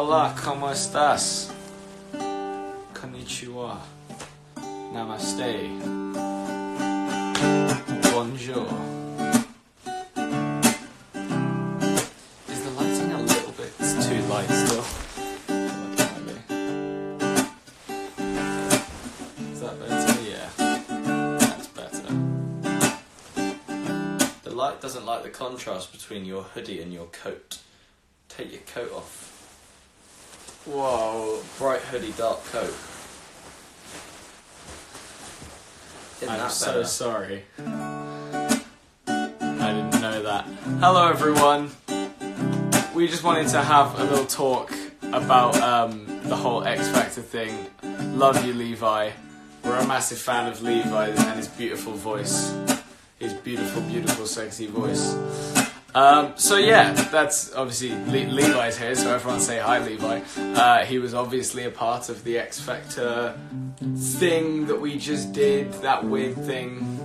Hola, ¿cómo estás? Konnichiwa. Namaste. Bonjour. Is the lighting a little bit... It's too light still. Is that better? Yeah. That's better. The light doesn't like the contrast between your hoodie and your coat. Take your coat off. Whoa, bright hoodie, dark coat. I'm so sorry. I didn't know that. Hello everyone. We just wanted to have a little talk about the whole X Factor thing. Love you, Levi. We're a massive fan of Levi and his beautiful voice. His beautiful, beautiful, sexy voice. So yeah, that's obviously Levi's here, so everyone say hi, Levi. He was obviously a part of the X Factor thing that we just did, that weird thing.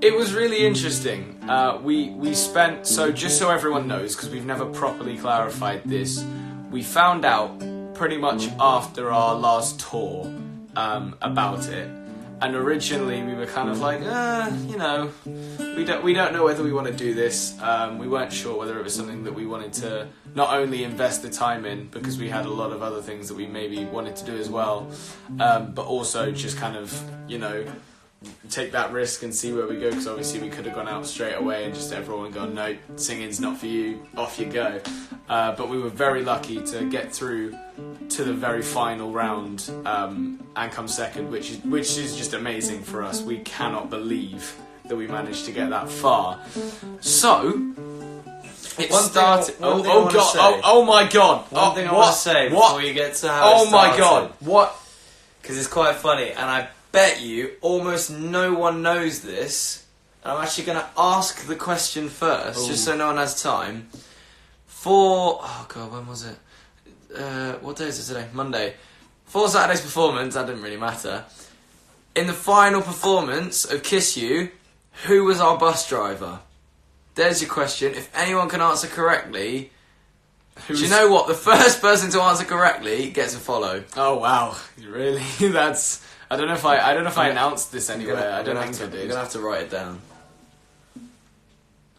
It was really interesting. We spent, so just so everyone knows, because we've never properly clarified this, we found out pretty much after our last tour about it. And originally we were kind of like, you know, we don't know whether we want to do this. We weren't sure whether it was something that we wanted to not only invest the time in, because we had a lot of other things that we maybe wanted to do as well, but also just kind of, you know, take that risk and see where we go, because obviously we could have gone out straight away and just everyone gone, no, singing's not for you, off you go. But we were very lucky to get through to the very final round and come second, which is just amazing for us. We cannot believe that we managed to get that far. So it started. Oh my god! One thing I want to say before you get to how it started. Oh my god! What? Because it's quite funny, and I bet you almost no one knows this. And I'm actually going to ask the question first, just so no one has time. Oh god, when was it? What day is it today? Monday. For Saturday's performance, that didn't really matter. In the final performance of Kiss You, who was our bus driver? There's your question. If anyone can answer correctly, do you know what? The first person to answer correctly gets a follow. Oh wow, really? That's. I don't know if I announced this anywhere. I don't think I did. You're gonna have to write it down.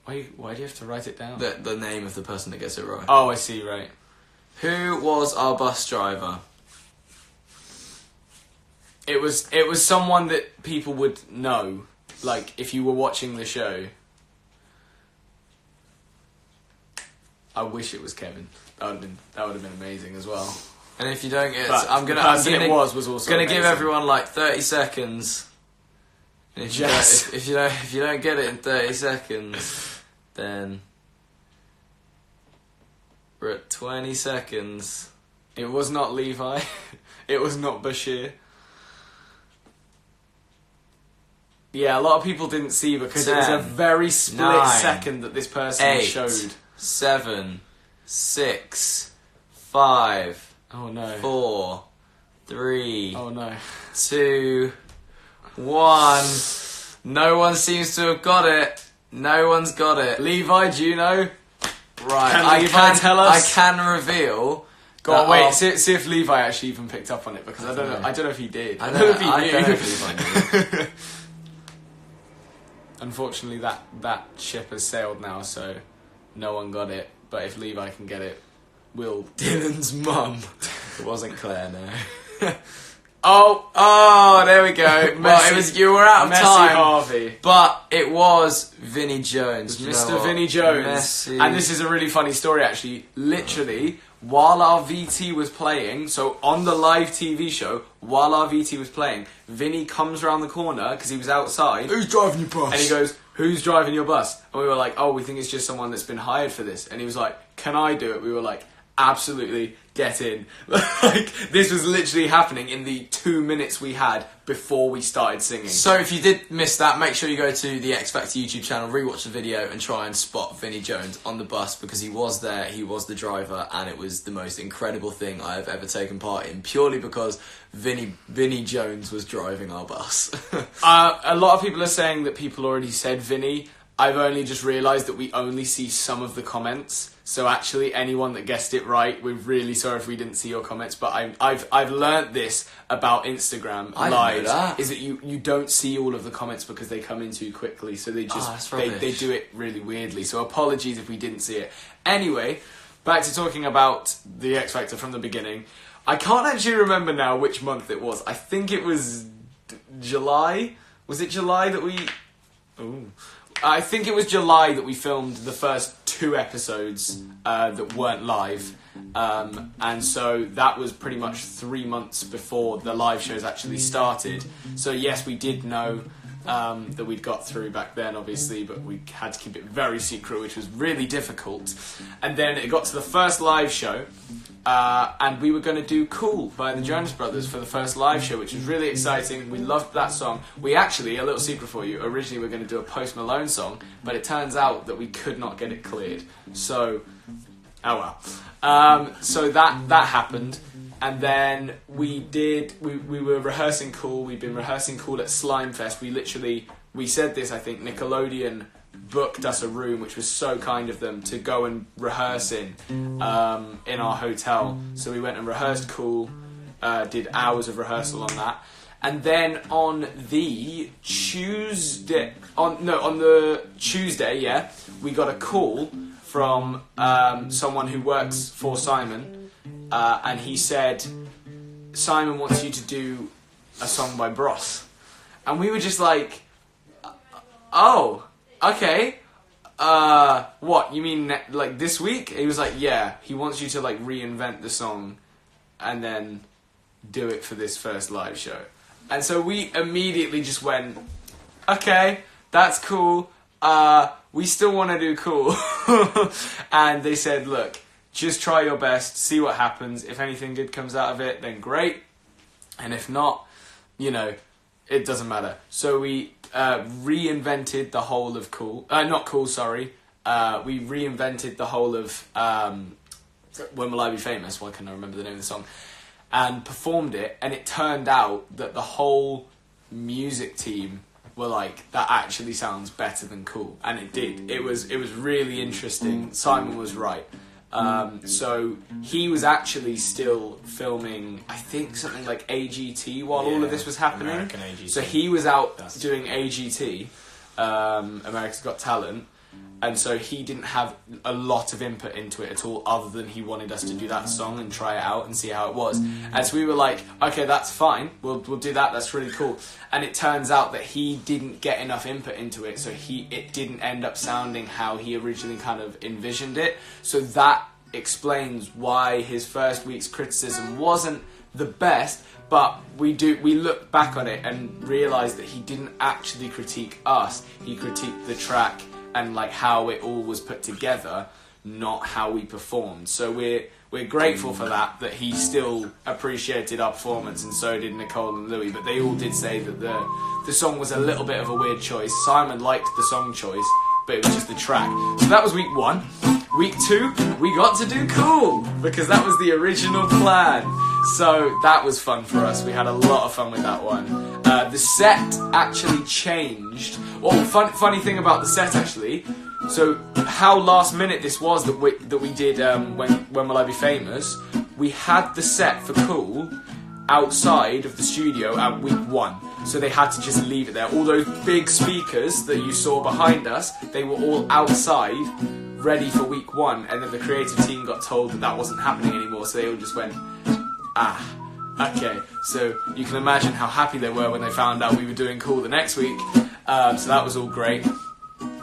Why do you have to write it down? The name of the person that gets it right. Oh, I see. Right. Who was our bus driver? It was someone that people would know, like if you were watching the show. I wish it was Kevin. That would have been amazing as well. And if you don't get it, But I'm gonna was also gonna amazing. give everyone like 30 seconds. And if you don't get it in 30 seconds, then we're at 20 seconds. It was not Levi. It was not Bashir. Yeah, a lot of people didn't see because it was a very split second that this person showed. 7, 6, 5. Oh no. 4, 3. Oh no. 2, 1. No one seems to have got it. No one's got it. Levi, do you know? Right. Can Levi tell us? I can reveal. Go on, wait. See if Levi actually even picked up on it, because I don't know. I don't know if he did. I don't know if he knew. I don't know if Levi knew. Unfortunately, that ship has sailed now, so no one got it. But if Levi can get it, we'll. Dylan's mum. It wasn't Claire, no. Oh, there we go. Well, you were out of time. Harvey. But it was Vinnie Jones. Mr. Vinnie Jones. Messy. And this is a really funny story, actually. Literally, while our VT was playing, so on the live TV show, while our VT was playing, Vinnie comes around the corner, because he was outside. Who's driving your bus? And he goes, who's driving your bus? And we were like, oh, we think it's just someone that's been hired for this. And he was like, can I do it? We were like, absolutely, get in. Like, this was literally happening in the 2 minutes we had before we started singing. So if you did miss that, make sure you go to the X Factor YouTube channel, rewatch the video, and try and spot Vinnie Jones on the bus, because he was there, he was the driver, and it was the most incredible thing I have ever taken part in, purely because Vinnie Jones was driving our bus. A lot of people are saying that people already said Vinnie. I've only just realised that we only see some of the comments. So actually, anyone that guessed it right, we're really sorry if we didn't see your comments. But I've learnt this about Instagram Live, is that you don't see all of the comments because they come in too quickly. So they just they do it really weirdly. So apologies if we didn't see it. Anyway, back to talking about the X Factor from the beginning. I can't actually remember now which month it was. I think it was July. Was it July that we? Ooh. I think it was July that we filmed the first 2 episodes that weren't live. And so that was pretty much 3 months before the live shows actually started. So yes, we did know that we'd got through back then, obviously, but we had to keep it very secret, which was really difficult. And then it got to the first live show, and we were going to do Cool by the Jonas Brothers for the first live show, which was really exciting. We loved that song. We actually, a little secret for you, originally we were going to do a Post Malone song, but it turns out that we could not get it cleared. So, oh well. So that happened. And then we were rehearsing Cool. We'd been rehearsing Cool at Slimefest. We said this, I think, Nickelodeon booked us a room, which was so kind of them, to go and rehearse in our hotel. So we went and rehearsed Cool, did hours of rehearsal on that. And then on the Tuesday, we got a call from someone who works for Simon. And he said, Simon wants you to do a song by Bros. And we were just like, oh, okay. What, you mean like this week? He was like, yeah, he wants you to like reinvent the song and then do it for this first live show. And so we immediately just went, okay, that's cool. We still want to do Cool. And they said, look, just try your best, see what happens. If anything good comes out of it, then great. And if not, it doesn't matter. So we reinvented the whole of Cool. Not Cool, sorry. We reinvented the whole of When Will I Be Famous? Why can't I remember the name of the song? And performed it. And it turned out that the whole music team were like, that actually sounds better than Cool. And it did. It was really interesting. Simon was right. So he was actually still filming, I think, something like AGT while all of this was happening. American AGT. So he was out doing AGT, America's Got Talent, and so he didn't have a lot of input into it at all, other than he wanted us to do that song and try it out and see how it was. And so we were like, okay, that's fine, we'll do that, that's really cool. And it turns out that he didn't get enough input into it, so it didn't end up sounding how he originally kind of envisioned it. So that explains why his first week's criticism wasn't the best, but we look back on it and realise that he didn't actually critique us, he critiqued the track and like how it all was put together, not how we performed. So we're grateful for that he still appreciated our performance, and so did Nicole and Louis, but they all did say that the song was a little bit of a weird choice. Simon liked the song choice, but it was just the track. So that was week 1. Week 2, we got to do Cool, because that was the original plan. So that was fun for us. We had a lot of fun with that one. The set actually changed. Well, funny thing about the set actually. So how last minute this was that we did when Will I Be Famous. We had the set for Cool outside of the studio at week 1. So they had to just leave it there. All those big speakers that you saw behind us, they were all outside, ready for week 1, and then the creative team got told that wasn't happening anymore, so they all just went, okay. So you can imagine how happy they were when they found out we were doing Cool the next week. So that was all great.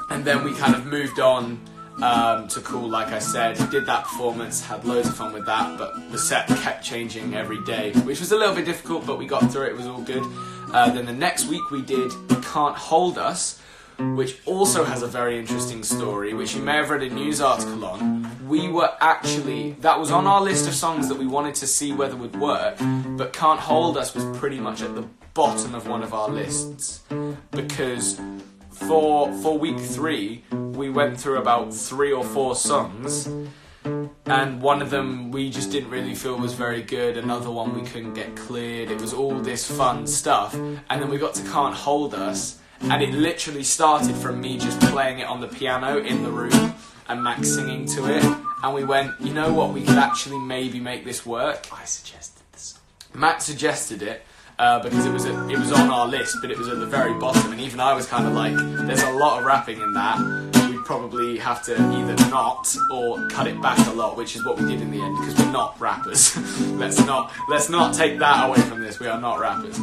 And then we kind of moved on to Cool, like I said, did that performance, had loads of fun with that, but the set kept changing every day, which was a little bit difficult, but we got through it, it was all good. Then the next week we did Can't Hold Us, which also has a very interesting story, which you may have read a news article on. That was on our list of songs that we wanted to see whether would work, but Can't Hold Us was pretty much at the bottom of one of our lists, because for week 3, we went through about 3 or 4 songs, and one of them we just didn't really feel was very good, another one we couldn't get cleared, it was all this fun stuff, and then we got to Can't Hold Us, and it literally started from me just playing it on the piano in the room and Max singing to it, and we went, you know what, we could actually maybe make this work. I suggested this. Max suggested it because it was on our list, but it was at the very bottom, and even I was kind of like, there's a lot of rapping in that. We'd probably have to either not or cut it back a lot, which is what we did in the end, because we're not rappers. let's not take that away from this. We are not rappers.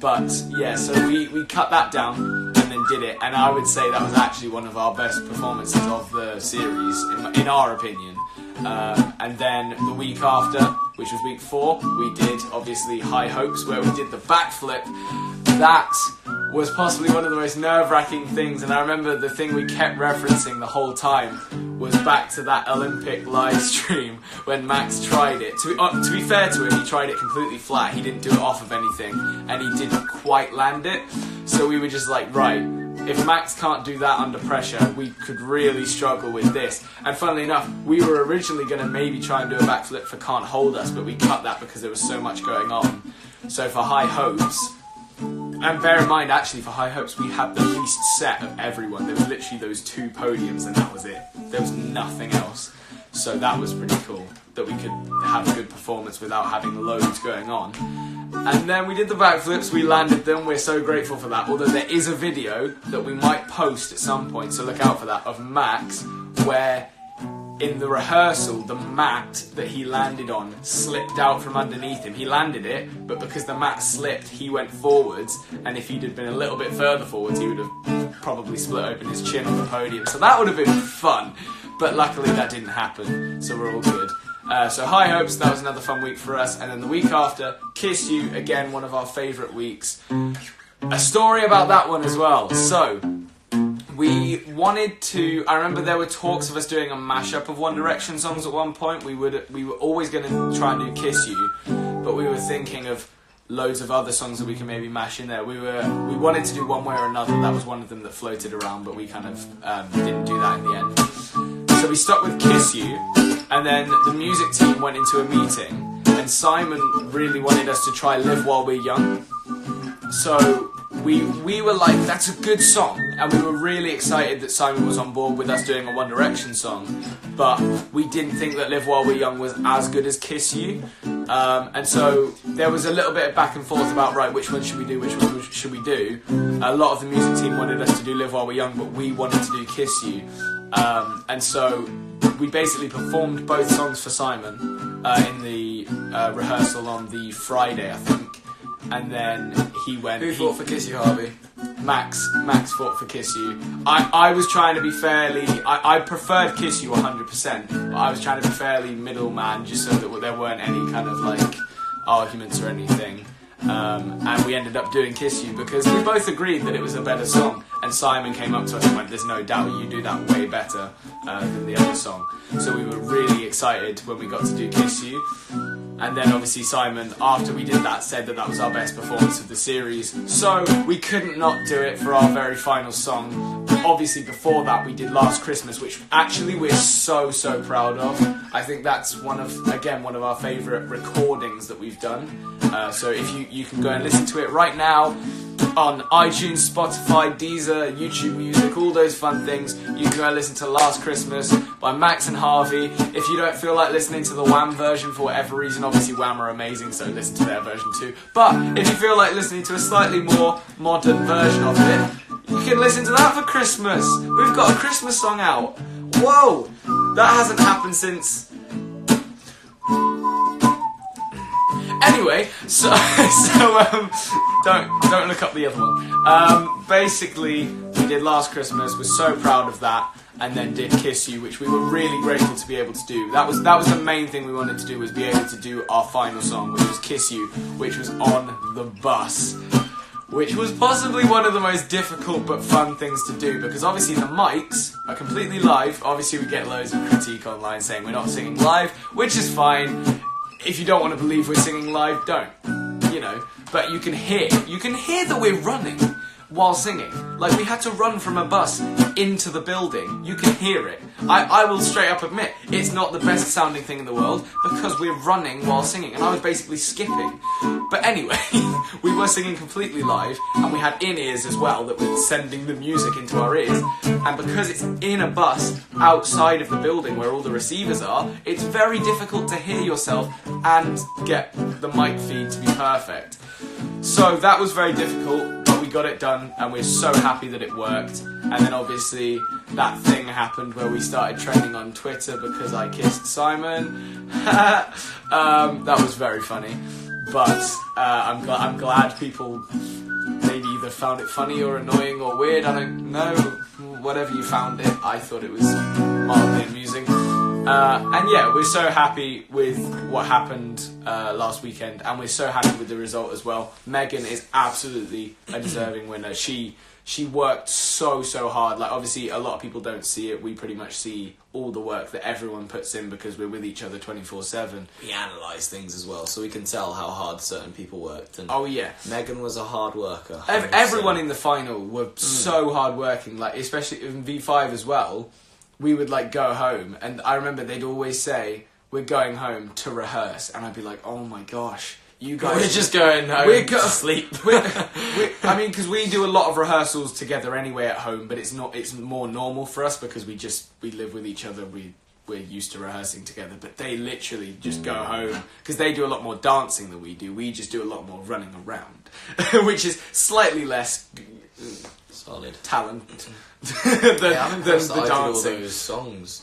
But yeah, so we cut that down and then did it, and I would say that was actually one of our best performances of the series, in our opinion. And then the week after, which was week 4, we did obviously High Hopes, where we did the backflip. That was possibly one of the most nerve-wracking things, and I remember the thing we kept referencing the whole time was back to that Olympic live stream when Max tried it. To be fair to him, he tried it completely flat. He didn't do it off of anything, and he didn't quite land it. So we were just like, right, if Max can't do that under pressure, we could really struggle with this. And funnily enough, we were originally going to maybe try and do a backflip for Can't Hold Us, but we cut that because there was so much going on. So for High Hopes, and bear in mind, actually, for High Hopes, we had the least set of everyone. There was literally those 2 podiums, and that was it. There was nothing else. So that was pretty cool, that we could have a good performance without having loads going on. And then we did the backflips, we landed them, we're so grateful for that. Although there is a video that we might post at some point, so look out for that, of Max, where in the rehearsal, the mat that he landed on slipped out from underneath him. He landed it, but because the mat slipped, he went forwards, and if he'd have been a little bit further forwards, he would have probably split open his chin on the podium. So that would have been fun, but luckily that didn't happen, so we're all good. So High Hopes, that was another fun week for us, and then the week after, Kiss You, again, one of our favourite weeks. A story about that one as well. So, we wanted to, I remember there were talks of us doing a mashup of One Direction songs at one point. We were always going to try and do Kiss You, but we were thinking of loads of other songs that we can maybe mash in there. We wanted to do One Way or Another. That was one of them that floated around, but we kind of didn't do that in the end. So we stuck with Kiss You, and then the music team went into a meeting, and Simon really wanted us to try Live While We're Young. So we were like, that's a good song, and we were really excited that Simon was on board with us doing a One Direction song, but we didn't think that Live While We're Young was as good as Kiss You. And so there was a little bit of back and forth about, right, which one should we do, which one should we do. A lot of the music team wanted us to do Live While We're Young, but we wanted to do Kiss You. And so we basically performed both songs for Simon in the rehearsal on the Friday, I think. And then he went... Who fought for Kiss You, Harvey? Max fought for Kiss You. I was trying to be fairly... I preferred Kiss You 100%, but I was trying to be fairly middleman, just so that there weren't any kind of, like, arguments or anything. And we ended up doing Kiss You because we both agreed that it was a better song, and Simon came up to us and went, there's no doubt you do that way better than the other song. So we were really excited when we got to do Kiss You. And then obviously Simon, after we did that, said that that was our best performance of the series. So we couldn't not do it for our very final song. Obviously before that we did Last Christmas, which actually we're so proud of. I think that's one of our favourite recordings that we've done. So if you can go and listen to it right now on iTunes, Spotify, Deezer, YouTube Music, all those fun things. You can go and listen to Last Christmas by Max and Harvey. If you don't feel like listening to the Wham version for whatever reason, obviously Wham are amazing, so listen to their version too. But if you feel like listening to a slightly more modern version of it, you can listen to that for Christmas. We've got a Christmas song out. Whoa! That hasn't happened since... Anyway, so don't look up the other one. Basically, we did Last Christmas. We're so proud of that, and then did Kiss You, which we were really grateful to be able to do. That was the main thing we wanted to do, was be able to do our final song, which was Kiss You, which was on the bus, which was possibly one of the most difficult but fun things to do, because obviously the mics are completely live. Obviously we get loads of critique online saying we're not singing live, which is fine. If you don't want to believe we're singing live, don't. You know, but you can hear that we're running. while singing. Like, we had to run from a bus into the building. You can hear it. I will straight up admit, it's not the best sounding thing in the world because we're running while singing, and I was basically skipping. But anyway, we were singing completely live, and we had in-ears as well that were sending the music into our ears. And because it's in a bus outside of the building where all the receivers are, it's very difficult to hear yourself and get the mic feed to be perfect. So that was very difficult, but we got it done, and we're so happy that it worked. And then obviously that thing happened where we started trending on Twitter because I kissed Simon. That was very funny, but I'm glad people maybe either found it funny or annoying or weird. I don't know. Whatever you found it, I thought it was mildly amusing. And yeah, we're so happy with what happened last weekend, and we're so happy with the result as well. Megan is absolutely a deserving winner. She worked so hard. Like, obviously a lot of people don't see it. We pretty much see all the work that everyone puts in because we're with each other 24/7. We analyse things as well, so we can tell how hard certain people worked. And oh yeah, Megan was a hard worker. Everyone in the final were so hard working. Like, especially in V5 as well. We would like go home, and I remember they'd always say, "We're going home to rehearse," and I'd be like, "Oh my gosh, you guys!" We're just going home to sleep. I mean, because we do a lot of rehearsals together anyway at home, but it's more normal for us because we live with each other. We're used to rehearsing together, but they literally just go home because they do a lot more dancing than we do. We just do a lot more running around, which is slightly less solid talent. I'm impressed that I did all those songs.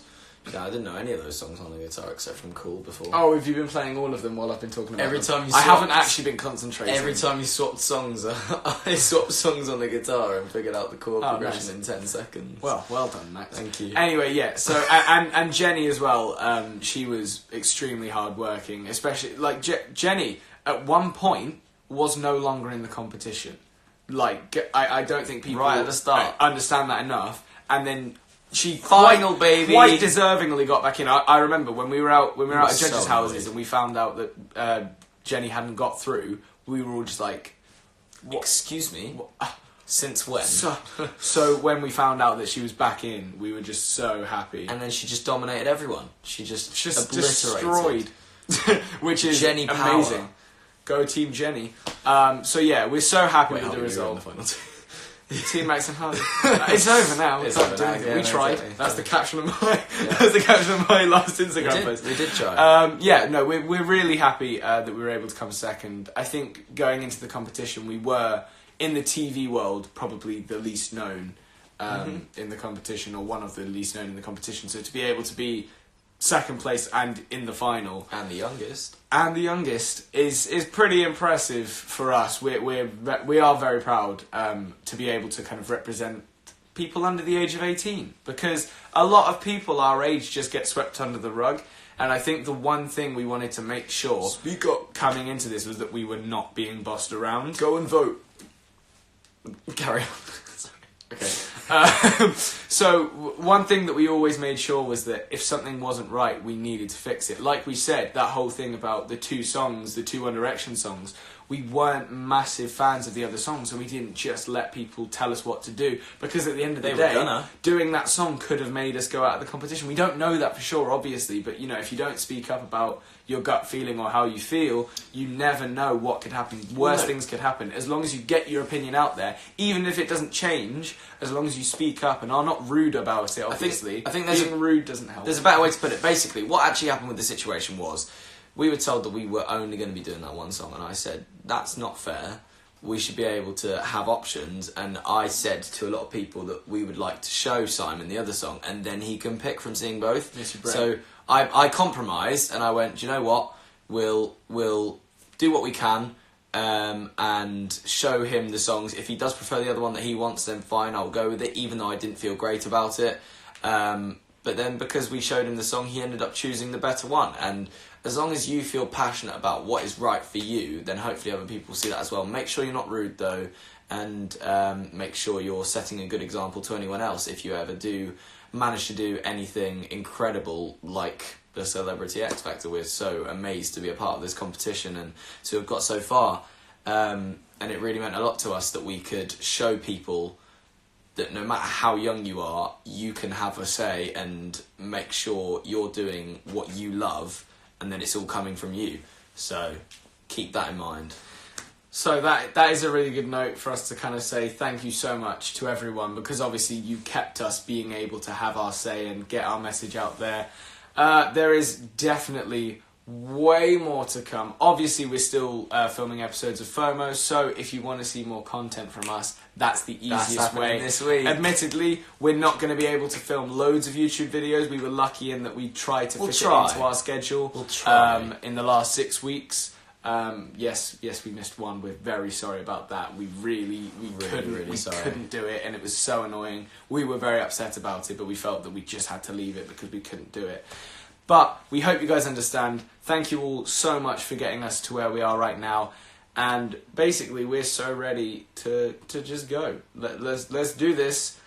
Yeah, I didn't know any of those songs on the guitar except from Cool before. Oh, have you been playing all of them while I've been talking about every them? Time you I haven't actually been concentrating. Every time you swapped songs, I swapped songs on the guitar and figured out the chord progression in 10 seconds. Well done, Max. Thank you. Anyway, yeah, so, and Jenny as well, she was extremely hard-working, especially, like, Jenny, at one point, was no longer in the competition. Like, I don't think people right at the start understand that enough, and then she quite deservingly got back in. I remember when we were out at judges' houses and we found out that Jenny hadn't got through. We were all just like, what? Excuse me? Since when? So when we found out that she was back in, we were just so happy. And then she just dominated everyone. She just obliterated, which is Jenny amazing. Power. Go Team Jenny. So yeah, we're so happy with the result. Team Max and Harvey. It's over now. It's over now. Yeah, we tried. Exactly. That's the caption of my. That's the caption of my last Instagram post. We did try. We're really happy that we were able to come second. I think going into the competition, we were in the TV world probably the least known in the competition, or one of the least known in the competition. So to be able to be second place and in the final, and the youngest is pretty impressive for us. We are very proud to be able to kind of represent people under the age of 18, because a lot of people our age just get swept under the rug. And I think the one thing we wanted to make sure coming into this was that we were not being bossed around. Go and vote. Carry on. Okay. So one thing that we always made sure was that if something wasn't right, we needed to fix it. Like we said, that whole thing about the two One Direction songs, we weren't massive fans of the other songs, so we didn't just let people tell us what to do, because at the end of the day, doing that song could have made us go out of the competition. We don't know that for sure, obviously, but you know, if you don't speak up about your gut feeling or how you feel, you never know what could happen. Worse things could happen. As long as you get your opinion out there, even if it doesn't change, as long as you speak up and are not rude about it, obviously. I think being rude doesn't help. There's a better way to put it. Basically, what actually happened with the situation was, we were told that we were only going to be doing that one song, and I said, that's not fair. We should be able to have options, and I said to a lot of people that we would like to show Simon the other song, and then he can pick from seeing both. So I compromised, and I went, do you know what? We'll do what we can, and show him the songs. If he does prefer the other one that he wants, then fine, I'll go with it, even though I didn't feel great about it. But then because we showed him the song, he ended up choosing the better one. And as long as you feel passionate about what is right for you, then hopefully other people see that as well. Make sure you're not rude, though, and make sure you're setting a good example to anyone else if you ever do manage to do anything incredible like the Celebrity X Factor. We're so amazed to be a part of this competition and to have got so far. and it really meant a lot to us that we could show people that no matter how young you are, you can have a say and make sure you're doing what you love, and then it's all coming from you. So keep that in mind. So that is a really good note for us to kind of say thank you so much to everyone, because obviously you kept us being able to have our say and get our message out there. There is definitely way more to come. Obviously, we're still filming episodes of FOMO, so if you want to see more content from us, that's the easiest way. This week. Admittedly, we're not going to be able to film loads of YouTube videos. We were lucky in that we tried to fit it into our schedule. We'll try. In the last 6 weeks. Yes, we missed one. We're very sorry about that. We couldn't do it, and it was so annoying. We were very upset about it, but we felt that we just had to leave it because we couldn't do it. But we hope you guys understand. Thank you all so much for getting us to where we are right now. And basically, we're so ready to just go. Let's do this.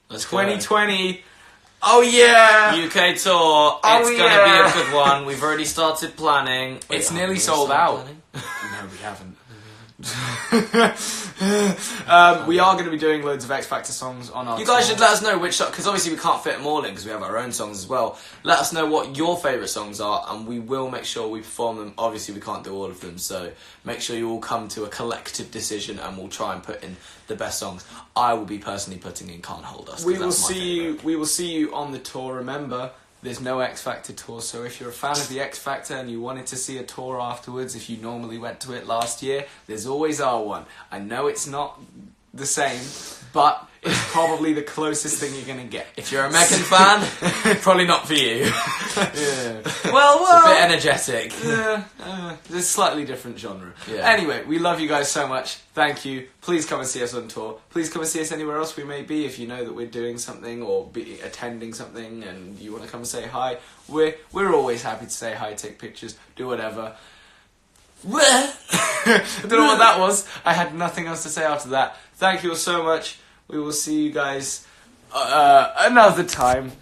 Let's 2020. Go. Oh yeah! UK tour. It's gonna be a good one. We've already started planning. It's nearly sold out. No, we haven't. We are going to be doing loads of X Factor songs on our You guys should let us know which, because obviously we can't fit them all in because we have our own songs as well. Let us know what your favourite songs are, and we will make sure we perform them. Obviously we can't do all of them, so make sure you all come to a collective decision, and we'll try and put in the best songs. I will be personally putting in Can't Hold Us. We will see you on the tour. Remember, there's no X Factor tour, so if you're a fan of the X Factor and you wanted to see a tour afterwards, if you normally went to it last year, there's always our one. I know it's not the same, but it's probably the closest thing you're going to get. If you're a Megan fan, probably not for you. Yeah. Well, it's a bit energetic. Yeah, it's a slightly different genre. Yeah. Anyway, we love you guys so much. Thank you. Please come and see us on tour. Please come and see us anywhere else we may be. If you know that we're doing something or attending something and you want to come and say hi, we're always happy to say hi, take pictures, do whatever. I don't know what that was. I had nothing else to say after that. Thank you all so much. We will see you guys another time.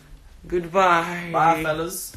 Goodbye. Bye, fellas.